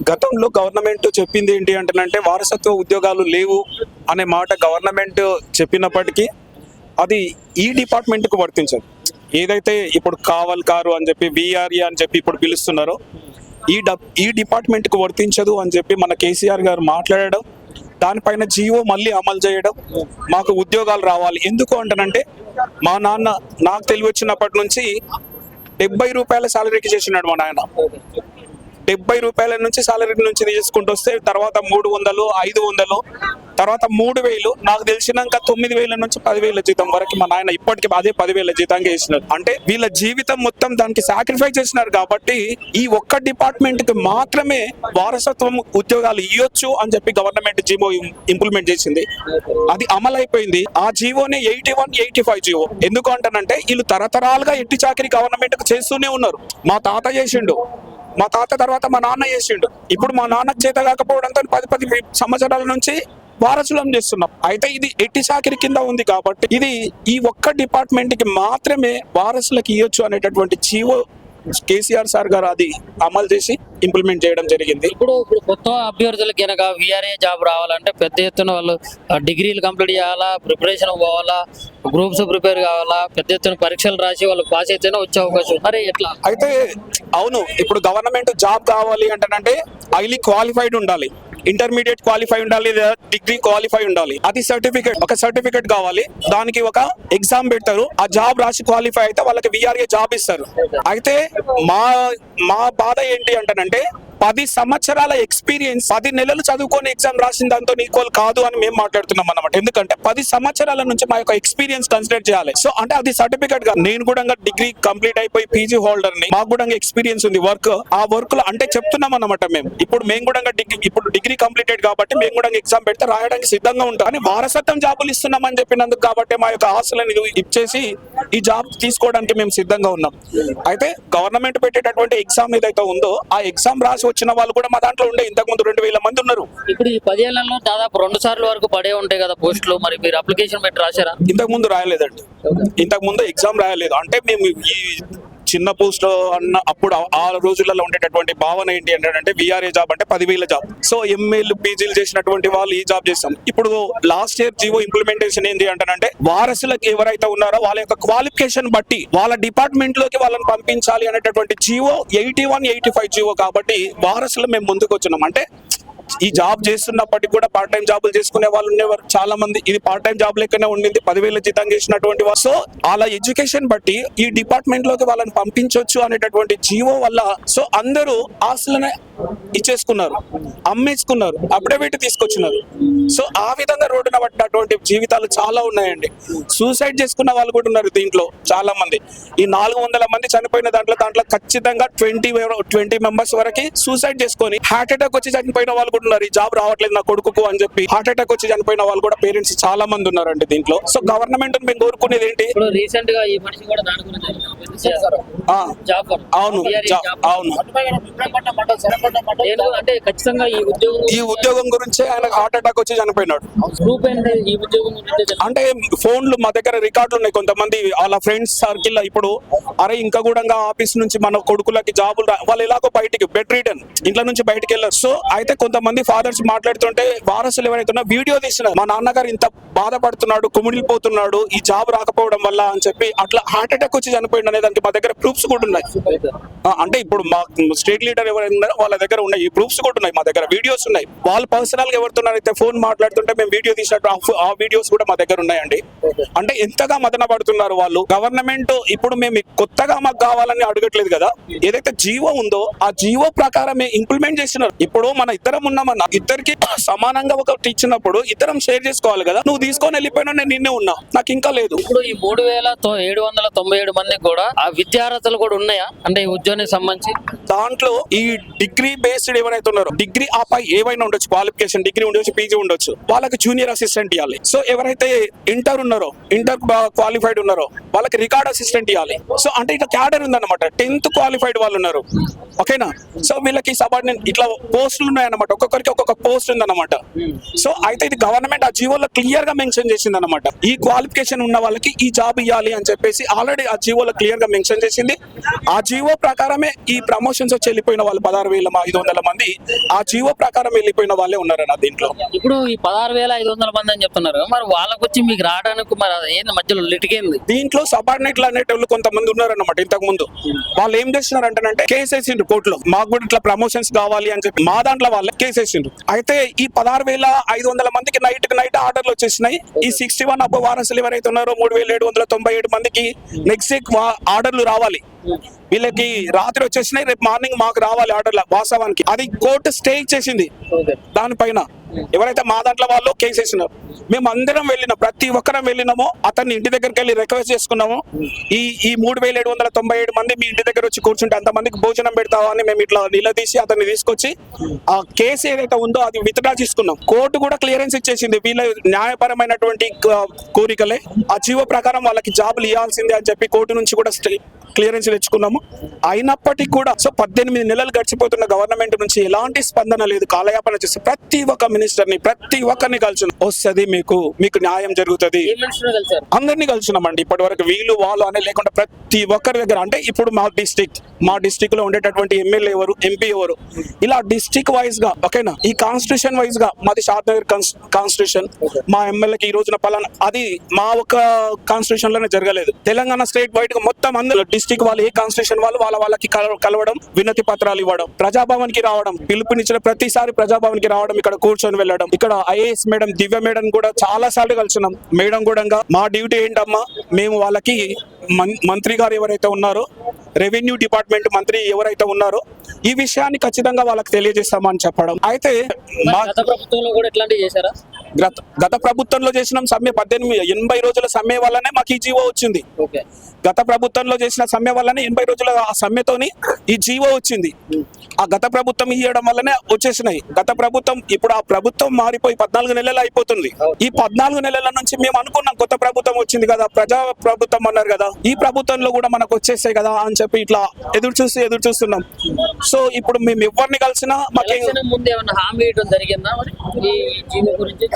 గతంలో గవర్నమెంట్ చెప్పింది ఏంటి అంటే వారసత్వ ఉద్యోగాలు లేవు అనే మాట గవర్నమెంట్ చెప్పినప్పటికీ అది ఈ డిపార్ట్మెంట్కు వర్తించదు. ఏదైతే ఇప్పుడు కావల్ కారు అని చెప్పి విఆర్ఏ అని చెప్పి ఇప్పుడు పిలుస్తున్నారో ఈ డిపార్ట్మెంట్కు వర్తించదు అని చెప్పి మన కేసీఆర్ గారు మాట్లాడడం, దానిపైన జీవో మళ్ళీ అమలు చేయడం, మాకు ఉద్యోగాలు రావాలి. ఎందుకు అంటానంటే మా నాన్న నాకు తెలివచ్చినప్పటి నుంచి 70 రూపాయల సాలరీకి చేసినాడు మా నాయన. 70 రూపాయల నుంచి సాలరీ నుంచి తీసుకుంటూ వస్తే తర్వాత 300, 500, తర్వాత 3000, నాకు తెలిసినాక 9000 నుంచి 10,000 జీతం వరకు మా నాయన ఇప్పటికీ అదే 10,000 జీతంగా వేసినారు. అంటే వీళ్ళ జీవితం మొత్తం దానికి సాక్రిఫైస్ చేసినారు. కాబట్టి ఈ ఒక్క డిపార్ట్మెంట్ కి మాత్రమే వారసత్వం ఉద్యోగాలు ఇవ్వచ్చు అని చెప్పి గవర్నమెంట్ జీవో ఇంప్లిమెంట్ చేసింది. అది అమలైపోయింది. ఆ జీవోనే 81, 85 జీవో. ఎందుకు అంటానంటే వీళ్ళు తరతరాలుగా ఎట్టి చాకరీ గవర్నమెంట్ కు చేస్తూనే ఉన్నారు. మా తాత చేసిండు, మా తాత తర్వాత మా నాన్న చేసిండు. ఇప్పుడు మా నాన్నకు చేత కాకపోవడంతో 10 సంవత్సరాల నుంచి వారసులం చేస్తున్నాం. అయితే ఇది ఎట్టి చాకిరి కింద ఉంది కాబట్టి ఇది ఈ ఒక్క డిపార్ట్మెంట్ కి మాత్రమే వారసులకు ఇవ్వచ్చు అనేటటువంటి జీవో కేసీఆర్ సార్ గారు అది అమలు చేసి ఇంప్లిమెంట్ చేయడం జరిగింది. ఇప్పుడు కొత్త అభ్యర్థులకు కనుక విఆర్ఏ జాబ్ రావాలంటే పెద్ద ఎత్తున వాళ్ళు డిగ్రీలు కంప్లీట్ చేయాలా, ప్రిపరేషన్ పోవాలా, గ్రూప్స్ ప్రిపేర్ కావాలా, పెద్ద ఎత్తున పరీక్షలు రాసి వాళ్ళు పాస్ అయితేనే వచ్చే అవకాశం. మరి ఎట్లా? అయితే అవును, ఇప్పుడు గవర్నమెంట్ జాబ్ కావాలి అంటే హైలీ క్వాలిఫైడ్ ఉండాలి, ఇంటర్మీడియట్ క్వాలిఫై ఉండాలి, డిగ్రీ క్వాలిఫై ఉండాలి. అది ఒక సర్టిఫికేట్ కావాలి. దానికి ఒక ఎగ్జామ్ పెడతారు. ఆ జాబ్ రాసి క్వాలిఫై అయితే వాళ్ళకి విఆర్ఏ జాబ్ ఇస్తారు. అయితే మా బాధ ఏంటి అంటానంటే 10 సంవత్సరాల ఎక్స్పీరియన్స్ 10 నెలలు చదువుకొని ఎగ్జామ్ రాసిన దాంతో ఈక్వల్ కాదు అని మేము మాట్లాడుతున్నాం అన్నమాట. ఎందుకంటే 10 సంవత్సరాల నుంచి మా యొక్క ఎక్స్పీరియన్స్ కన్సిడర్ చేయాలి. సో అంటే అది సర్టిఫికేట్ గా నేను కూడా డిగ్రీ కంప్లీట్ అయిపోయి పీజీ హోల్డర్ ని, మాకు కూడా ఎక్స్పీరియన్స్ ఉంది వర్క్. ఆ వర్క్ లో అంటే చెప్తున్నాం అన్నమాట. మేము కూడా డిగ్రీ కంప్లీటెడ్ కాబట్టి మేము కూడా ఎగ్జామ్ పెడితే రాయడానికి సిద్ధంగా ఉంటాం. కానీ వారసత్వం జాబులు ఇస్తున్నామని చెప్పినందుకు కాబట్టి మా యొక్క ఆశలను ఇచ్చేసి ఈ జాబ్ తీసుకోవడానికి మేము సిద్ధంగా ఉన్నాం. అయితే గవర్నమెంట్ పెట్టేటటువంటి ఎగ్జామ్ ఏదైతే ఉందో ఆ ఎగ్జామ్ రాసి వచ్చిన వాళ్ళు కూడా మా దాంట్లో ఉండే ఇంతకుముందు 2,000 మంది ఉన్నారు. ఇప్పుడు ఈ 10 ఏళ్లలో దాదాపు 2 సార్లు వరకు పడే ఉంటాయి కదా పోస్టులు. మరి మీరు అప్లికేషన్ పెట్టి రాశారా? ఇంతకు ముందు రాయలేదండి. ఇంతకు ముందు ఎగ్జామ్ రాయలేదు. అంటే మేము ఈ చిన్న పోస్ట్ అన్న అప్పుడు ఆ రోజులలో ఉండేటటువంటి భావన ఏంటి అంటే విఆర్ఏ జాబ్ అంటే 10,000 జాబ్. సో ఎంఏలు పీజీలు చేసినటువంటి వాళ్ళు ఈ జాబ్ చేస్తాం. ఇప్పుడు లాస్ట్ ఇయర్ జీవో ఇంప్లిమెంటేషన్ ఏంటి అంటే వారసులకు ఎవరైతే ఉన్నారో వాళ్ళ యొక్క క్వాలిఫికేషన్ బట్టి వాళ్ళ డిపార్ట్మెంట్ లోకి వాళ్ళని పంపించాలి అనేటటువంటి జీవో 81, 85 జీవో. కాబట్టి వారసులు మేము ముందుకు వచ్చినాం. అంటే ఈ జాబ్ చేస్తున్నప్పటికీ కూడా పార్ట్ టైం జాబులు చేసుకునే వాళ్ళు ఉండేవారు చాలా మంది. ఇది పార్ట్ టైం జాబ్ లెక్కనే ఉండింది. 10,000 జీతం చేసినటువంటి వాళ్ళు. సో వాళ్ళ ఎడ్యుకేషన్ బట్టి ఈ డిపార్ట్మెంట్ లోకి వాళ్ళని పంపించవచ్చు అనేటటువంటి జీవో వల్ల సో అందరూ ఆస్తులనే ఇచ్చేసుకున్నారు, అమ్మేసుకున్నారు, అఫిడవిట్ తీసుకొచ్చినారు. సో ఆ విధంగా రోడ్డున పడినటువంటి జీవితాలు చాలా ఉన్నాయండి. సూసైడ్ చేసుకున్న వాళ్ళు కూడా ఉన్నారు దీంట్లో చాలా మంది. ఈ 400 మంది చనిపోయిన దాంట్లో ఖచ్చితంగా 20 మెంబర్స్ వరకు సూసైడ్ చేసుకొని హార్ట్ అటాక్ వచ్చి చనిపోయిన వాళ్ళు కూడా ఉన్నారు. ఈ జాబ్ రావట్లేదు నా కొడుకుకు అని చెప్పి హార్ట్ అటాక్ వచ్చి చనిపోయిన వాళ్ళు కూడా పేరెంట్స్ చాలా మంది ఉన్నారండి దీంట్లో. సో గవర్నమెంట్ మేము కోరుకునేది ఏంటి? రీసెంట్ గా ఈ మనిషి కూడా దాని గురించి అంటే ఖచ్చితంగా ఈ ఉద్యోగం గురించి ఆయన హార్ట్ అటాక్ వచ్చి చనిపోయినాడు. అంటే ఫోన్లు మా దగ్గర రికార్డులు ఉన్నాయి. కొంతమంది వాళ్ళ ఫ్రెండ్స్ సర్కిల్ ఇప్పుడు అరే ఇంకా కూడా ఆఫీస్ నుంచి మన కొడుకులకి జాబులు వాళ్ళు ఎలాగో బయటికి బెడ్ రిటర్న్ ఇంట్లో నుంచి బయటకు వెళ్ళారు. సో అయితే కొంతమంది ఫాదర్స్ మాట్లాడుతుంటే వారసులు ఎవరైతే వీడియో తీసినారు, మా నాన్నగారు ఇంత బాధపడుతున్నాడు, కుమిడిపోతున్నాడు ఈ జాబ్ రాకపోవడం వల్ల అని చెప్పి అట్లా హార్ట్ అటాక్ వచ్చి చనిపోయింది అనే దానికి మా దగ్గర ప్రూఫ్స్ కూడా ఉన్నాయి. అంటే ఇప్పుడు మా స్టేట్ లీడర్ ఎవరైనా వాళ్ళ దగ్గర ఉన్నాయి, ఈ ప్రూఫ్స్ కూడా ఉన్నాయి, మా దగ్గర వీడియోస్ ఉన్నాయి. వాళ్ళు పర్సనల్ గా ఎవరితోనైతే ఫోన్ మాట్లాడుతుంటే మేము వీడియో తీసినట్టు ఆ వీడియోస్ కూడా మా దగ్గర ఉన్నాయండి. అంటే ఎంతగా మదన పడుతున్నారు వాళ్ళు. గవర్నమెంట్ ఇప్పుడు మేము కొత్తగా మాకు కావాలని అడగట్లేదు కదా, ఏదైతే జీవో ఉందో ఆ జీవో ప్రకారం ఇంప్లిమెంట్ చేస్తున్నారు. ఇప్పుడు మన ఇద్దరం ఉన్నామన్నా, ఇద్దరికి సమానంగా ఒకటి ఇచ్చినప్పుడు ఇద్దరం షేర్ చేసుకోవాలి కదా. నువ్వు తీసుకొని వెళ్ళిపోయినా నేను నిన్నే ఉన్నా, నాకు ఇంకా లేదు. ఇప్పుడు ఈ 3,797 మందికి కూడా ఆ విద్యార్హతలు కూడా ఉన్నాయా అంటే ఈ ఉద్యోగానికి సంబంధించి? దాంట్లో ఈ డిగ్రీ బేస్డ్ ఎవరైతే ఉన్నారో డిగ్రీ ఆపై ఏవైనా ఉండొచ్చు, క్వాలిఫికేషన్ డిగ్రీ ఉండొచ్చు, పీజీ ఉండొచ్చు, వాళ్ళకి జూనియర్ అసిస్టెంట్ ఇవ్వాలి. సో ఎవరైతే ఇంటర్ క్వాలిఫైడ్ ఉన్నారో వాళ్ళకి రికార్డ్ అసిస్టెంట్ ఇవ్వాలి. సో అంటే ఇట్లా క్యాడర్ ఉందన్నమాట. 10th క్వాలిఫైడ్ వాళ్ళు ఉన్నారు, ఓకేనా. సో వీళ్ళకి సబార్డినేట్ ఇట్లా పోస్టులు ఉన్నాయన్నమాట. ఒక్కొక్కరికి ఒక్కొక్క పోస్ట్ ఉందన్నమాట. సో అయితే ఇది గవర్నమెంట్ ఆ జీవోలో క్లియర్ గా మెన్షన్ చేసింది అనమాట. ఈ క్వాలిఫికేషన్ ఉన్న వాళ్ళకి ఈ జాబ్ ఇవ్వాలి అని చెప్పేసి ఆల్రెడీ ఆ జీవోలో క్లియర్ గా మెన్షన్ చేసింది. ఆ జీవో ప్రకారమే ఈ ప్రమోషన్స్ వచ్చి వెళ్ళిపోయిన వాళ్ళు 16,500 మంది ఆ జీవో ప్రకారం వెళ్ళిపోయిన వాళ్ళే ఉన్నారన్న దీంట్లో. ఇప్పుడు ఈ 16,500 మంది అని చెప్తున్నారు, మరి వాళ్ళకి వచ్చి మీకు రావడానికి మరి అది ఏంది మధ్యలో లిటికేంది? దీంట్లో సబార్డినేట్లు అనేటోళ్ళు కొంతమంది ఉన్నారన్నమాట. ఇంతకు ముందు వాళ్ళు ఏం చేస్తున్నారంటే కేసు వేసిండ్రు కోర్టులో, మాకు కూడా ఇట్లా ప్రమోషన్స్ కావాలి అని చెప్పి మా దాంట్లో వాళ్ళే కేసు వేసిండ్రు. అయితే ఈ 16,500 మందికి నైట్ ఆర్డర్లు వచ్చేసినాయి. ఈ 61 అబ్బో వారసులు ఎవరైతే ఉన్నారో 3,797 మందికి నెక్స్ట్ వీక్ ఆర్డర్లు రావాలి. వీళ్ళకి రాత్రి వచ్చేసినాయి, రేపు మార్నింగ్ మాకు రావాలి ఆర్డర్ల. వాస్తవానికి అది కోర్టు స్టే ఇచ్చేసింది దానిపైన. ఎవరైతే మా దాంట్లో వాళ్ళు కేసు వేసినారు, మేము అందరం వెళ్ళినాం, ప్రతి ఒక్కరం వెళ్ళినామో అతన్ని ఇంటి దగ్గరికి వెళ్ళి రిక్వెస్ట్ చేసుకున్నాము. ఈ 3,797 మంది మీ ఇంటి దగ్గర వచ్చి కూర్చుంటే అంతమందికి భోజనం పెడతావా అని మేము ఇట్లా నిలదీసి అతన్ని తీసుకొచ్చి ఆ కేసు ఏదైతే ఉందో అది విత్డ్రా చేసుకున్నాం. కోర్టు కూడా క్లియరెన్స్ ఇచ్చేసింది, వీళ్ళ న్యాయపరమైనటువంటి కోరికలే ఆ జీవో ప్రకారం వాళ్ళకి జాబులు ఇవ్వాల్సిందే అని చెప్పి కోర్టు నుంచి కూడా క్లియరెన్స్ తెచ్చుకున్నాము. అయినప్పటికీ కూడా 18 నెలలు గడిచిపోతున్న గవర్నమెంట్ నుంచి ఎలాంటి స్పందన లేదు. కాలయాపన చేస్తే ప్రతి ఒక్క మినిస్టర్ని ప్రతి ఒక్కరిని కలిసి వస్తుంది, మీకు న్యాయం జరుగుతుంది, అందరినీ కలిసినామండి. ఇప్పటి వరకు వీళ్ళు వాళ్ళు అనే లేకుండా ప్రతి ఒక్కరి దగ్గర, అంటే ఇప్పుడు మా డిస్ట్రిక్ట్ లో ఉండేటటువంటి ఎమ్మెల్యే ఎవరు, ఎంపీ ఎవరు, ఇలా డిస్ట్రిక్ట్ వైజ్ గా ఓకేనా, ఈ కాన్స్టిట్యూషన్ వైజ్ గా మాది షాద్నగర్ కాన్స్టిట్యూషన్, మా ఎమ్మెల్యేకి ఈ రోజున పలానా, అది మా ఒక కాన్స్టిట్యూషన్ లోనే జరగలేదు. తెలంగాణ స్టేట్ వైడ్ గా మొత్తం అందరూ డిస్ట్రిక్ట్ వాళ్ళు ఏ కాన్స్టిట్యూషన్ వాళ్ళు వాళ్ళకి కలవడం, వినతి పత్రాలు ఇవ్వడం, ప్రజాభవన్ కి రావడం, పిలుపునిచ్చిన ప్రతిసారి ప్రజాభవన్ కి రావడం, ఇక్కడ కూర్చొని వెళ్ళడం. ఇక్కడ ఐఏఎస్ మేడం దివ్య మేడం కూడా చాలా సార్లు కలిసినాం. మేడం కూడా మా డ్యూటీ ఏంటమ్మా, మేము వాళ్ళకి మంత్రి గారు ఎవరైతే ఉన్నారో, రెవెన్యూ డిపార్ట్మెంట్ మంత్రి ఎవరైతే ఉన్నారో ఈ విషయాన్ని ఖచ్చితంగా వాళ్ళకి తెలియజేస్తామని చెప్పడం. అయితే గత ప్రభుత్వంలో చేసిన సమ్మె 80 రోజుల సమ్మె వల్లనే మాకు ఈ జీవో వచ్చింది. గత ప్రభుత్వంలో చేసిన సమ్మె వల్లనే 80 రోజుల ఆ సమ్మెతోని ఈ జీవో వచ్చింది. ఆ గత ప్రభుత్వం ఇవ్వడం వల్లనే వచ్చేసినాయి. గత ప్రభుత్వం ఇప్పుడు ఆ ప్రభుత్వం మారిపోయి 14 నెలలు అయిపోతుంది. ఈ 14 నెలల నుంచి మేము అనుకున్నాం కొత్త ప్రభుత్వం వచ్చింది కదా, ప్రజా ప్రభుత్వం అన్నారు కదా, ఈ ప్రభుత్వంలో కూడా మనకు వచ్చేస్తాయి కదా అని చెప్పి ఇట్లా ఎదురు చూస్తున్నాం. సో ఇప్పుడు మేము ఎవరిని కలిసినా ముందు ఏమన్నా హామీ ఇవ్వడం జరిగిందా ఈ జీవో గురించి?